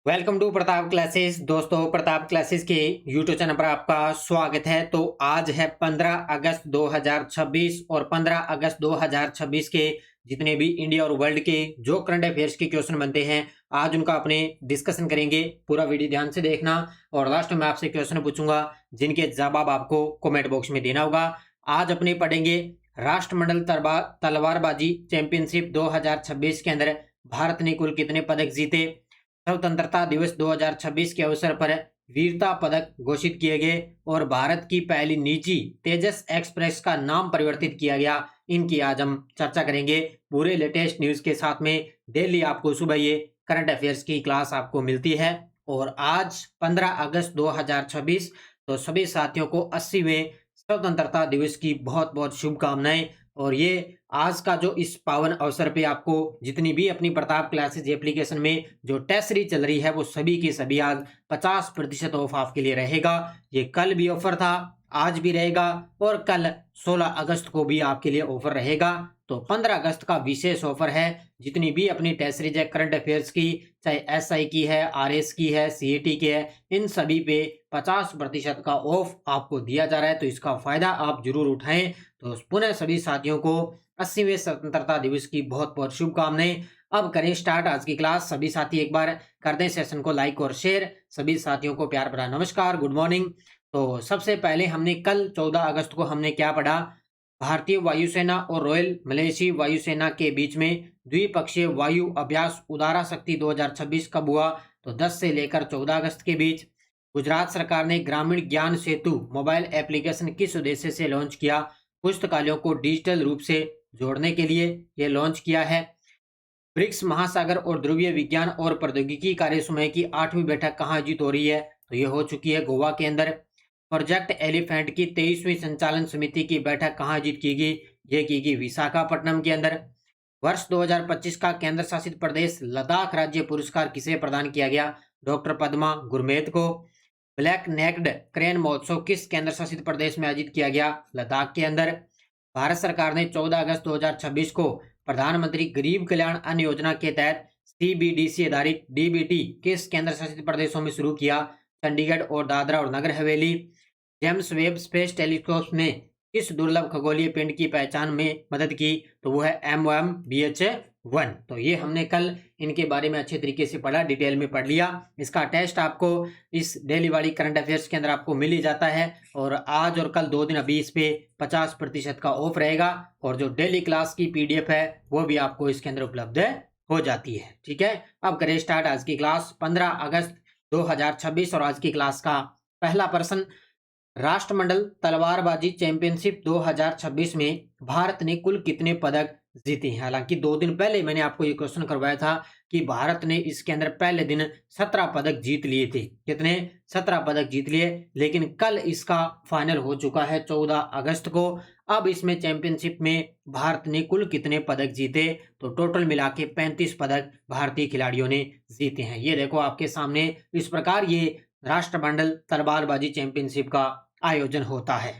Welcome to Pratap classes. दोस्तों, Pratap classes के YouTube channel पर आपका स्वागत है। तो आज है 15 अगस्त 2026 और 15 अगस्त 2026 के जितने भी इंडिया और वर्ल्ड के जो करंट अफेयर्स के क्वेश्चन बनते हैं, आज उनका अपने डिस्कशन करेंगे। पूरा वीडियो ध्यान से देखना और लास्ट में आपसे क्वेश्चन पूछूंगा जिनके जवाब आपको कमेंट बॉक्स में देना होगा। आज अपने पढ़ेंगे राष्ट्रमंडल तलवारबाजी चैंपियनशिप 2026 के अंदर भारत ने कुल कितने पदक जीते। स्वतंत्रता दिवस 2026 के अवसर पर वीरता पदक घोषित किए गए और भारत की पहली निजी तेजस एक्सप्रेस का नाम परिवर्तित किया गया। इनकी आज हम चर्चा करेंगे पूरे लेटेस्ट न्यूज के साथ में। डेली आपको सुबह ये करंट अफेयर्स की क्लास आपको मिलती है और आज 15 अगस्त 2026, तो सभी साथियों को 80वें स्वतंत्रता दिवस की बहुत बहुत शुभकामनाएं। और ये आज का जो इस पावन अवसर पे आपको जितनी भी अपनी प्रताप क्लासेज एप्लीकेशन में जो टेस्ट सीरीज चल रही है वो सभी की सभी आज 50% ऑफ आपके लिए रहेगा। ये कल भी ऑफर था, आज भी रहेगा और कल 16 अगस्त को भी आपके लिए ऑफर रहेगा। तो 15 अगस्त का विशेष ऑफर है। जितनी भी अपनी टेस्ट सीरीज है करंट अफेयर्स की, चाहे एसआई की है, आरएस की है, सीईटी की है, इन सभी पे 50% का ऑफ आपको दिया जा रहा है। तो इसका फायदा आप जरूर उठाएं। तो पुनः सभी साथियों को 80वें स्वतंत्रता दिवस की बहुत बहुत शुभकामनाएं। अब करें स्टार्ट आज की क्लास। सभी साथी एक बार कर दें सेशन को लाइक और शेयर। सभी साथियों को प्यार भरा नमस्कार, गुड मॉर्निंग। तो सबसे पहले हमने कल 14 अगस्त को हमने क्या पढ़ा, भारतीय वायुसेना और रॉयल मलेशियाई वायुसेना के बीच में द्विपक्षीय वायु अभ्यास उदारा शक्ति 2026 कब हुआ, तो 10 से लेकर 14 अगस्त के बीच। गुजरात सरकार ने ग्रामीण ज्ञान सेतु मोबाइल एप्लीकेशन किस उद्देश्य से लॉन्च किया, पुस्तकालयों को डिजिटल रूप से जोड़ने के लिए यह लॉन्च किया है। ब्रिक्स महासागर और ध्रुवीय विज्ञान और प्रौद्योगिकी कार्य समूह की 8वीं बैठक कहाँ आयोजित हो रही है, तो ये हो चुकी है गोवा के अंदर। प्रोजेक्ट एलिफेंट की 23वीं संचालन समिति की बैठक कहाँ आयोजित की गई, ये की गई विशाखापट्टनम के अंदर। वर्ष 2025 का केंद्र शासित प्रदेश लद्दाख राज्य पुरस्कार किसे प्रदान किया गया, डॉक्टर पद्मा गुरमीत को। ब्लैक नेक्ड क्रेन महोत्सव किस केंद्र शासित प्रदेश में आयोजित किया गया, लद्दाख के अंदर। भारत सरकार ने 14 अगस्त 2026 को प्रधानमंत्री गरीब कल्याण अन्न योजना के तहत सीबीडीसी आधारित डीबीटी किस केंद्र शासित प्रदेशों में शुरू किया, चंडीगढ़ और दादरा और Nagar Haveli. James Webb space telescope ने किस दुर्लभ खगोलीय पिंड की पहचान में मदद की, तो वो है MOM-BH1। तो ये हमने कल इनके बारे में अच्छे तरीके से पढ़ा, डिटेल में पढ़ लिया। इसका टेस्ट आपको इस डेली वाली करंट अफेयर्स के अंदर आपको मिल ही जाता है और आज और कल 2 दिन अभी इस पे 50% का ऑफ रहेगा और जो डेली क्लास की PDF है वो भी आपको इसके अंदर उपलब्ध हो जाती है। ठीक है, अब करें स्टार्ट आज की क्लास। 15 अगस्त 2026 और आज की क्लास का पहला प्रश्न, राष्ट्रमंडल तलवारबाजी चैंपियनशिप 2026 में भारत ने कुल कितने पदक जीते हैं। हालांकि 2 दिन पहले मैंने आपको ये क्वेश्चन करवाया था कि भारत ने इसके अंदर पहले दिन 17 पदक जीत लिए थे। कितने, 17 पदक जीत लिए, लेकिन कल इसका फाइनल हो चुका है 14 अगस्त को। अब इसमें चैंपियनशिप में भारत ने कुल कितने पदक जीते, तो टोटल मिला के 35 पदक भारतीय खिलाड़ियों ने जीते हैं। ये देखो आपके सामने इस प्रकार ये राष्ट्रमंडल तलवारबाजी चैंपियनशिप का आयोजन होता है।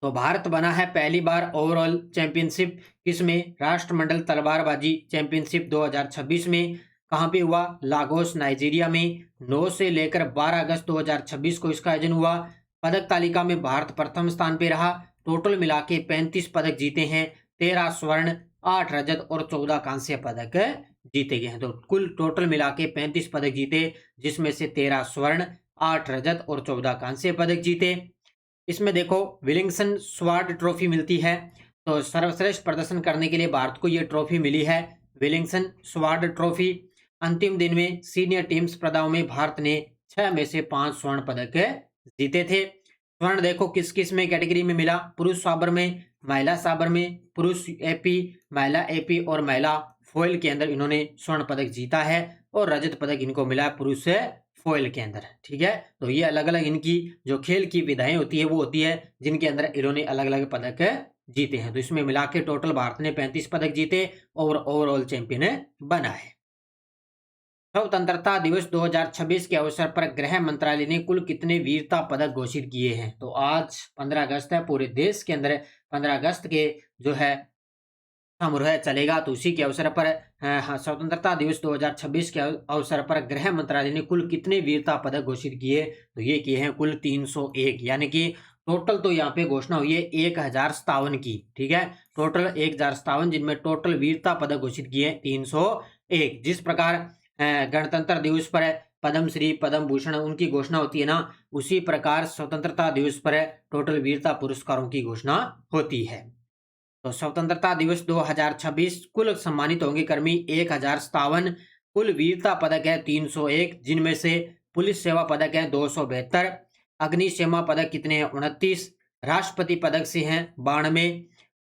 तो भारत बना है पहली बार ओवरऑल चैंपियनशिप किसमें, राष्ट्रमंडल तलवारबाजी चैंपियनशिप 2026 में। कहां पे हुआ, लागोस नाइजीरिया में। 9 से लेकर 12 अगस्त 2026 को इसका आयोजन हुआ। पदक तालिका में भारत प्रथम स्थान पे रहा। टोटल मिला के 35 पदक जीते हैं, 13 स्वर्ण, 8 रजत और 14 कांस्य पदक जीते गए हैं। तो कुल टोटल मिला के 35 पदक जीते, जिसमें से 13 स्वर्ण, 8 रजत और 14 कांस्य पदक जीते। इसमें देखो विलिंगसन स्वार्ड ट्रॉफी मिलती है। तो सर्वश्रेष्ठ प्रदर्शन करने के लिए भारत को यह ट्रॉफी मिली है, विलिंगसन स्वार्ड ट्रॉफी। अंतिम दिन में सीनियर टीम स्पर्धाओं में भारत ने 6 में से 5 स्वर्ण पदक जीते थे। स्वर्ण देखो किस किस में कैटेगरी में मिला, पुरुष साबर में, महिला साबर में, पुरुष एपी, महिला एपी और महिला फोइल के अंदर इन्होंने स्वर्ण पदक जीता है और रजत पदक इनको मिला पुरुष फोइल के अंदर। ठीक है, तो ये अलग अलग इनकी जो खेल की विधाएं होती है वो होती है जिनके अंदर इन्होंने अलग अलग पदक जीते हैं। तो इसमें मिला के टोटल भारत ने 35 पदक जीते और ओवरऑल चैंपियन बना है। स्वतंत्रता दिवस 2026 के अवसर पर गृह मंत्रालय ने कुल कितने वीरता पदक घोषित किए हैं, तो आज 15 अगस्त है, पूरे देश के अंदर 15 अगस्त के जो है समारोह चलेगा। तो उसी के अवसर पर हाँ, स्वतंत्रता दिवस 2026 के अवसर पर गृह मंत्रालय ने कुल कितने वीरता पदक घोषित किए? तो ये किए हैं कुल 301, यानी कि टोटल तो यहाँ पे घोषणा हुई है 1057 की। ठीक है, टोटल 1057, जिनमें टोटल वीरता पदक घोषित किए 301। जिस प्रकार गणतंत्र दिवस पर पद्मश्री, पद्म भूषण उनकी घोषणा होती है ना, उसी प्रकार स्वतंत्रता दिवस पर टोटल वीरता पुरस्कारों की घोषणा होती है। तो स्वतंत्रता दिवस 2026 कुल सम्मानित होंगे कर्मी 1057, कुल वीरता पदक है 301, जिनमें से पुलिस सेवा पदक है 272, अग्निशमन पदक कितने हैं 29, राष्ट्रपति पदक से हैं 92,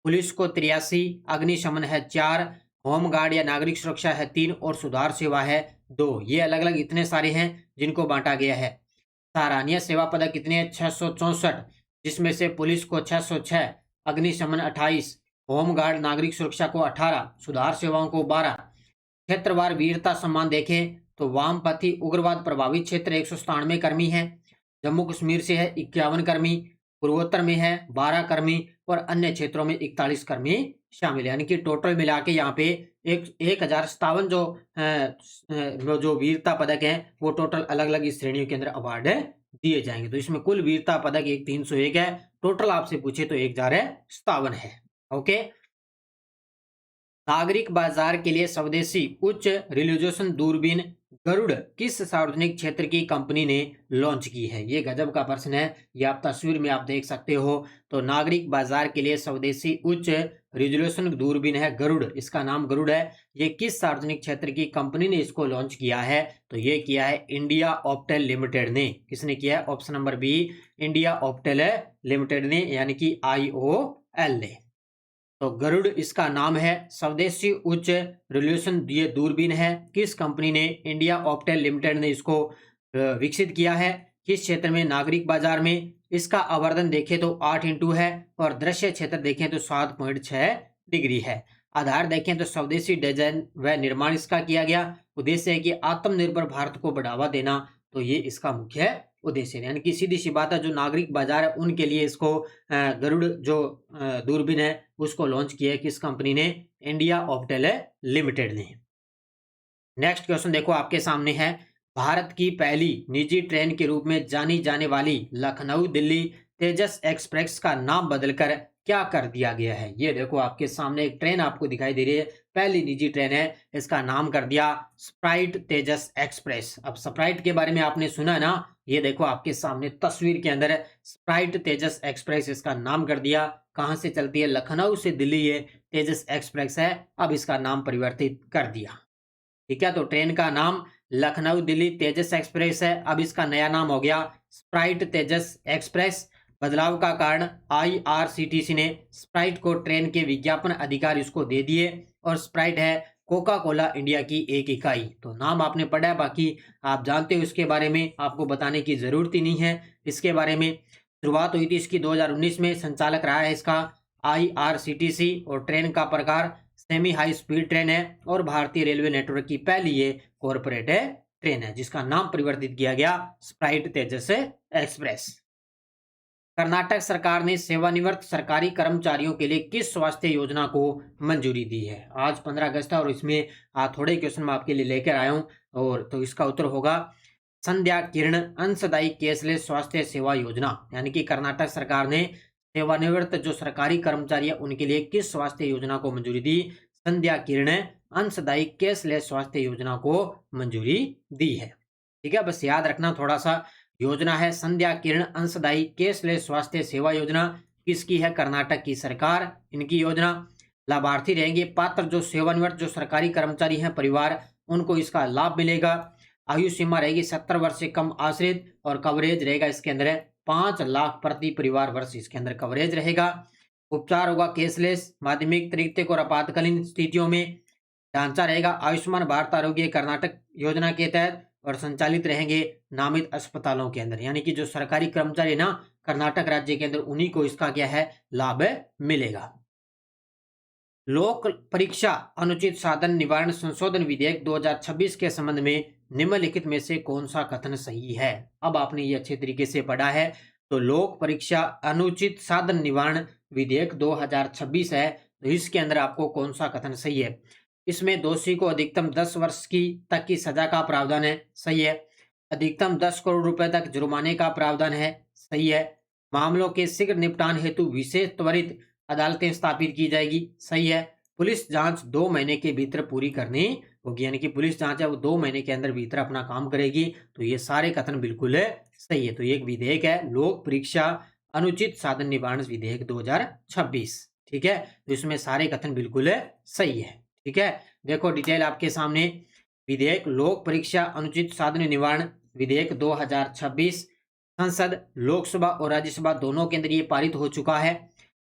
पुलिस को 83, अग्निशमन है 4, होमगार्ड या नागरिक सुरक्षा है 3 और सुधार सेवा है 2। ये अलग अलग इतने सारे हैं जिनको बांटा गया है। सराहनीय सेवा पदक कितने हैं 664, जिसमें से पुलिस को 606, अग्निशमन 28, होमगार्ड नागरिक सुरक्षा को 18, सुधार सेवाओं को 12। क्षेत्रवार वीरता सम्मान देखें तो वामपंथी उग्रवाद प्रभावित क्षेत्र 197 कर्मी हैं, जम्मू कश्मीर से है 51 कर्मी, पूर्वोत्तर में है 12 कर्मी और अन्य क्षेत्रों में 41 कर्मी शामिल है। यानी कि टोटल मिला के यहाँ पे 1057 जो वीरता पदक हैं वो टोटल अलग अलग श्रेणियों के अंदर अवार्ड दिए जाएंगे। तो इसमें कुल वीरता पदक 301 है, टोटल आपसे पूछे तो 1057 है। ओके, नागरिक बाजार के लिए स्वदेशी उच्च रिजोल्यूशन दूरबीन गरुड़ किस सार्वजनिक क्षेत्र की कंपनी ने लॉन्च की है? ये गजब का प्रश्न है, ये आप तस्वीर में आप देख सकते हो। तो नागरिक बाजार के लिए स्वदेशी उच्च रिजोल्यूशन दूरबीन है गरुड़, इसका नाम गरुड़ है। ये किस सार्वजनिक क्षेत्र की कंपनी ने इसको लॉन्च किया है? तो ये किया है इंडिया ऑप्टेल लिमिटेड ने। किसने किया है? Option number B, India Optel limited ने, यानी कि IOL ने। तो गरुड़ इसका नाम है, स्वदेशी उच्च रिजोल्यूशन ये दूरबीन है। किस कंपनी ने? इंडिया ऑप्टेल लिमिटेड ने इसको विकसित किया है। किस क्षेत्र में? नागरिक बाजार में। इसका आवर्धन देखें तो 8 इंटू है और दृश्य क्षेत्र देखें तो 7.6 डिग्री है। आधार देखें तो स्वदेशी डिजाइन व निर्माण इसका किया गया। उद्देश्य है कि आत्मनिर्भर भारत को बढ़ावा देना, तो ये इसका मुख्य उद्देश्य है। यानी कि सीधी सी बात है, जो नागरिक बाजार है उनके लिए इसको गरुड़ जो दूरबीन है उसको लॉन्च किया है किस कंपनी ने? इंडिया ऑप्टेल लिमिटेड ने। नेक्स्ट क्वेश्चन देखो आपके सामने है, भारत की पहली निजी ट्रेन के रूप में जानी जाने वाली लखनऊ दिल्ली तेजस एक्सप्रेस का नाम बदलकर क्या कर दिया गया है? ये देखो आपके सामने एक ट्रेन आपको दिखाई दे रही है, पहली निजी ट्रेन है, इसका नाम कर दिया स्प्राइट तेजस एक्सप्रेस। अब स्प्राइट के बारे में आपने सुना ना, ये देखो आपके सामने तस्वीर के अंदर स्प्राइट तेजस एक्सप्रेस इसका नाम कर दिया। कहां से चलती है? लखनऊ से दिल्ली ये तेजस एक्सप्रेस है, अब इसका नाम परिवर्तित कर दिया। ठीक है, तो ट्रेन का नाम लखनऊ दिल्ली तेजस एक्सप्रेस है, अब इसका नया नाम हो गया स्प्राइट तेजस एक्सप्रेस। बदलाव का कारण IRCTC ने स्प्राइट को ट्रेन के विज्ञापन अधिकार इसको दे दिए, और स्प्राइट है कोका कोला इंडिया की एक इकाई। तो नाम आपने पढ़ा है, बाकी आप जानते हो इसके बारे में, आपको बताने की जरूरत ही नहीं है इसके बारे में। शुरुआत हुई थी इसकी 2019 में, संचालक रहा है इसका IRCTC, और ट्रेन का प्रकार सेमी हाई स्पीड ट्रेन है और भारतीय रेलवे नेटवर्क की पहली ये कॉरपोरेट ट्रेन है जिसका नाम परिवर्तित किया गया स्प्राइट तेजस एक्सप्रेस। कर्नाटक सरकार ने सेवानिवृत्त सरकारी कर्मचारियों के लिए किस स्वास्थ्य योजना को मंजूरी दी है? आज 15 अगस्त है और इसमें थोड़े क्वेश्चन मैं आपके लिए लेकर आया हूं, और तो इसका उत्तर होगा संध्या किरण अंशदायी कैशलेस स्वास्थ्य सेवा योजना। यानी कि कर्नाटक सरकार ने सेवानिवृत्त जो सरकारी कर्मचारी है उनके लिए किस स्वास्थ्य योजना को मंजूरी दी? संध्या किरण अंशदायी कैशलेस स्वास्थ्य योजना को मंजूरी दी है। ठीक है, बस याद रखना थोड़ा सा, योजना है संध्या किरण अंशदायी कैशलेस स्वास्थ्य सेवा योजना। किसकी है? कर्नाटक की सरकार इनकी योजना। लाभार्थी रहेंगे पात्र जो सेवानिवृत्त जो सरकारी कर्मचारी हैं परिवार, उनको इसका लाभ मिलेगा। आयु सीमा रहेगी 70 वर्ष से कम आश्रित, और कवरेज रहेगा इसके अंदर 5 लाख प्रति परिवार वर्ष इसके अंदर कवरेज रहेगा। उपचार होगा कैशलेस माध्यमिक तृतीयक और आपातकालीन स्थितियों में। ढांचा रहेगा आयुष्मान भारत आरोग्य कर्नाटक योजना के तहत, और संचालित रहेंगे नामित अस्पतालों के अंदर। यानी कि जो सरकारी कर्मचारी ना कर्नाटक राज्य के अंदर, उन्हीं को इसका क्या है? लाभ मिलेगा। लोक परीक्षा अनुचित साधन निवारण संशोधन विधेयक 2026 के संबंध में निम्नलिखित में से कौन सा कथन सही है? अब आपने ये अच्छे तरीके से पढ़ा है। तो लोक परीक्षा अनुचित साधन निवारण विधेयक 2026 है, तो इसके अंदर आपको कौन सा कथन सही है? इसमें दोषी को अधिकतम 10 वर्ष की तक की सजा का प्रावधान है, सही है। अधिकतम 10 करोड़ रुपए तक जुर्माने का प्रावधान है, सही है। मामलों के शीघ्र निपटान हेतु विशेष त्वरित अदालतें स्थापित की जाएगी, सही है। पुलिस जांच 2 महीने के भीतर पूरी करनी होगी, यानी कि पुलिस जांच है वो 2 महीने के अंदर भीतर अपना काम करेगी। तो ये सारे कथन बिल्कुल सही है। तो ये एक विधेयक है, लोक परीक्षा अनुचित साधन निवारण विधेयक 2026, ठीक है। तो इसमें सारे कथन बिल्कुल सही है, ठीक है। देखो डिटेल आपके सामने, विधेयक लोक परीक्षा अनुचित साधन निवारण विधेयक 2026 संसद, लोकसभा और राज्यसभा दोनों के अंदर ये पारित हो चुका है।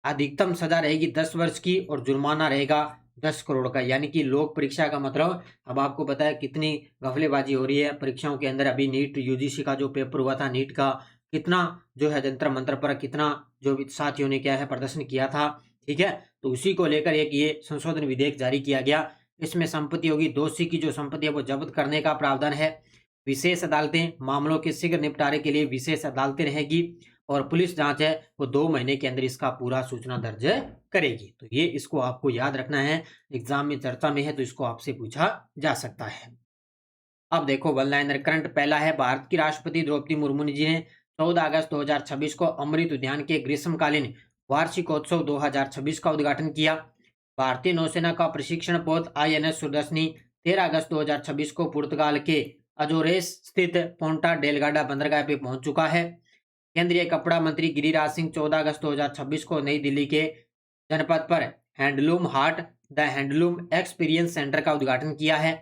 अधिकतम सजा रहेगी 10 वर्ष की और जुर्माना रहेगा 10 करोड़ का। यानी कि लोक परीक्षा का मतलब, अब आपको पता है कितनी घफलेबाजी हो रही है परीक्षाओं के अंदर। अभी नीट यूजीसी का जो पेपर हुआ था, नीट का कितना जो है जंतर मंत्र पर कितना जो साथियों ने क्या है प्रदर्शन किया था, ठीक है। तो उसी को लेकर एक ये संशोधन विधेयक जारी किया गया। इसमें संपत्ति होगी, दोषी की जो संपत्ति है वो जब्त करने का प्रावधान है। विशेष अदालतें, मामलों के शीघ्र निपटारे के लिए विशेष अदालतें रहेगी। और पुलिस जांच है वो 2 महीने के अंदर इसका पूरा सूचना दर्ज करेगी। तो ये इसको आपको याद रखना है, एग्जाम में चर्चा में है तो इसको आपसे पूछा जा सकता है। अब देखो वन लाइनर करंट पहला है, भारत की राष्ट्रपति द्रौपदी मुर्मू जी ने 14 अगस्त 2026 को अमृत उद्यान के ग्रीष्मकालीन वार्षिकोत्सव 2026 का उद्घाटन किया। भारतीय नौसेना का प्रशिक्षण पोत INS सुदर्शनी 13 अगस्त 2026 को पुर्तगाल के अजोरेस स्थित पोंटा डेलगाडा बंदरगाह पे पहुंच चुका है। केंद्रीय कपड़ा मंत्री गिरिराज सिंह 14 अगस्त 2026 को नई दिल्ली के जनपद पर handloom Haat the handloom experience centre का उद्घाटन किया है।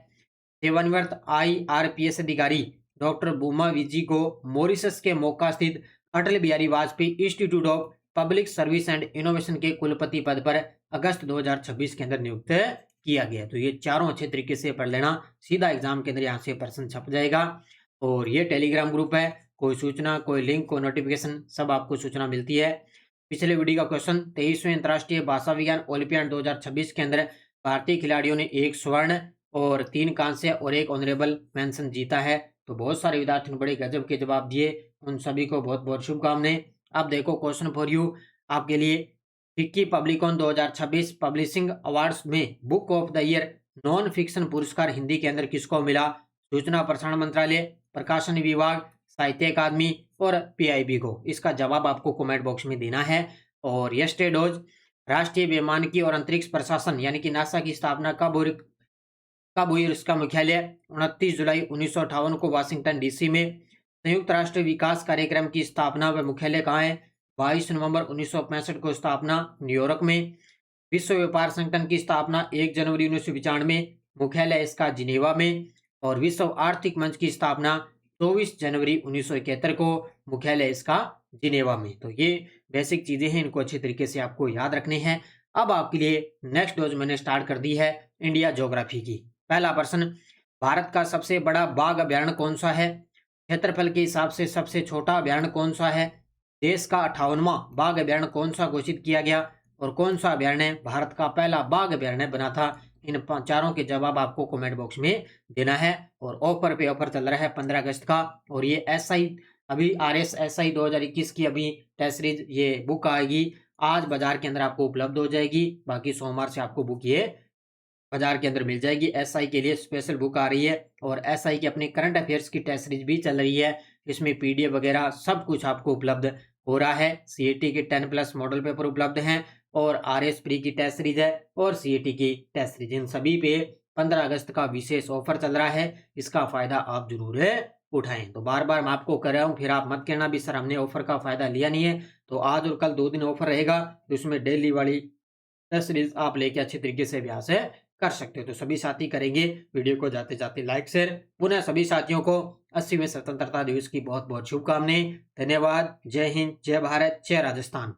सेवानिवृत्त IRPS अधिकारी डॉक्टर बूमा विजी को मॉरिशस के मोका स्थित Atal Bihari Vajpayee Institute of Public Service and Innovation के कुलपति पद पर अगस्त 2026 के अंदर नियुक्त किया गया। तो ये चारों अच्छे तरीके से पढ़ लेना, सीधा एग्जाम के अंदर यहाँ से प्रश्न छप जाएगा। और ये टेलीग्राम ग्रुप है, कोई सूचना, कोई लिंक, कोई नोटिफिकेशन सब आपको सूचना मिलती है। पिछले वीडियो का क्वेश्चन, 23वें अंतर्राष्ट्रीय भाषा विज्ञान ओलंपियाड 2026 के अंदर भारतीय खिलाड़ियों ने 1 स्वर्ण और 3 कांस्य और 1 ऑनरेबल मेंशन जीता है। तो बहुत सारे विद्यार्थियों ने बड़े गजब के जवाब दिए, उन सभी को बहुत बहुत शुभकामनाएं। अब देखो क्वेश्चन फॉर यू आपके लिए, फिक्की पब्लिकॉन 2026 पब्लिशिंग अवार्ड्स में book of the year non fiction पुरस्कार हिंदी के अंदर किसको मिला? सूचना प्रसारण मंत्रालय, प्रकाशन विभाग, साहित्य अकादमी और PIB को। इसका जवाब आपको कमेंट बॉक्स में देना है। और यस्टे डोज, राष्ट्रीय वैमानिकी और अंतरिक्ष प्रशासन यानी कि नासा की स्थापना कब हुई? इसका मुख्यालय 29 जुलाई 1958 को वाशिंगटन DC में। संयुक्त राष्ट्र विकास कार्यक्रम की स्थापना व मुख्यालय कहाँ है? 22 नवंबर 1965 को स्थापना न्यूयॉर्क में। विश्व व्यापार संगठन की स्थापना 1 जनवरी 1995, मुख्यालय इसका जिनेवा में। और विश्व आर्थिक मंच की स्थापना 24 जनवरी 1971 को, मुख्यालय इसका जिनेवा में। तो ये बेसिक चीजें हैं, इनको अच्छी तरीके से आपको याद रखने हैं। अब आपके लिए नेक्स्ट डोज मैंने स्टार्ट कर दी है इंडिया ज्योग्राफी की। पहला प्रश्न, भारत का सबसे बड़ा बाघ अभ्यारण्य कौन सा है? क्षेत्रफल के हिसाब से सबसे छोटा अभ्यारण्य कौन सा है? देश का 58वां बाघ अभ्यारण्य कौन सा घोषित किया गया? और कौन सा अभ्यारण्य भारत का पहला बाघ अभ्यारण्य बना था? इन चारों के जवाब आपको कमेंट बॉक्स में देना है। और ऑफर पे ऑफर चल रहा है 15 अगस्त का। और ये SI अभी RSSI 2021 की अभी टेस्ट सीरीज ये बुक आएगी, आज बाजार के अंदर आपको उपलब्ध हो जाएगी। बाकी सोमवार से आपको बुक ये बाजार के अंदर मिल जाएगी। SI के लिए स्पेशल बुक आ रही है और SI की अपने करंट अफेयर्स की टेस्ट सीरीज भी चल रही है। इसमें PDF वगैरह सब कुछ आपको उपलब्ध हो रहा है। CAT के 10+ मॉडल पेपर उपलब्ध हैं और RS प्री की टेस्ट सीरीज है और CAT की टेस्ट सीरीज, इन सभी पे 15 अगस्त का विशेष ऑफर चल रहा है। इसका फायदा आप जरूर उठाएं। तो बार बार मैं आपको कर रहा हूं, फिर आप मत कहना भी सर हमने ऑफर का फायदा लिया नहीं है। तो आज और कल 2 दिन ऑफर रहेगा, तो उसमें डेली वाली टेस्ट सीरीज आप लेके अच्छे तरीके से अभ्यास कर सकते हो। तो सभी साथी करेंगे। वीडियो को जाते जाते लाइक शेयर। पुनः सभी साथियों को 80वें स्वतंत्रता दिवस की बहुत बहुत शुभकामनाएं। धन्यवाद। जय हिंद, जय भारत, जय राजस्थान।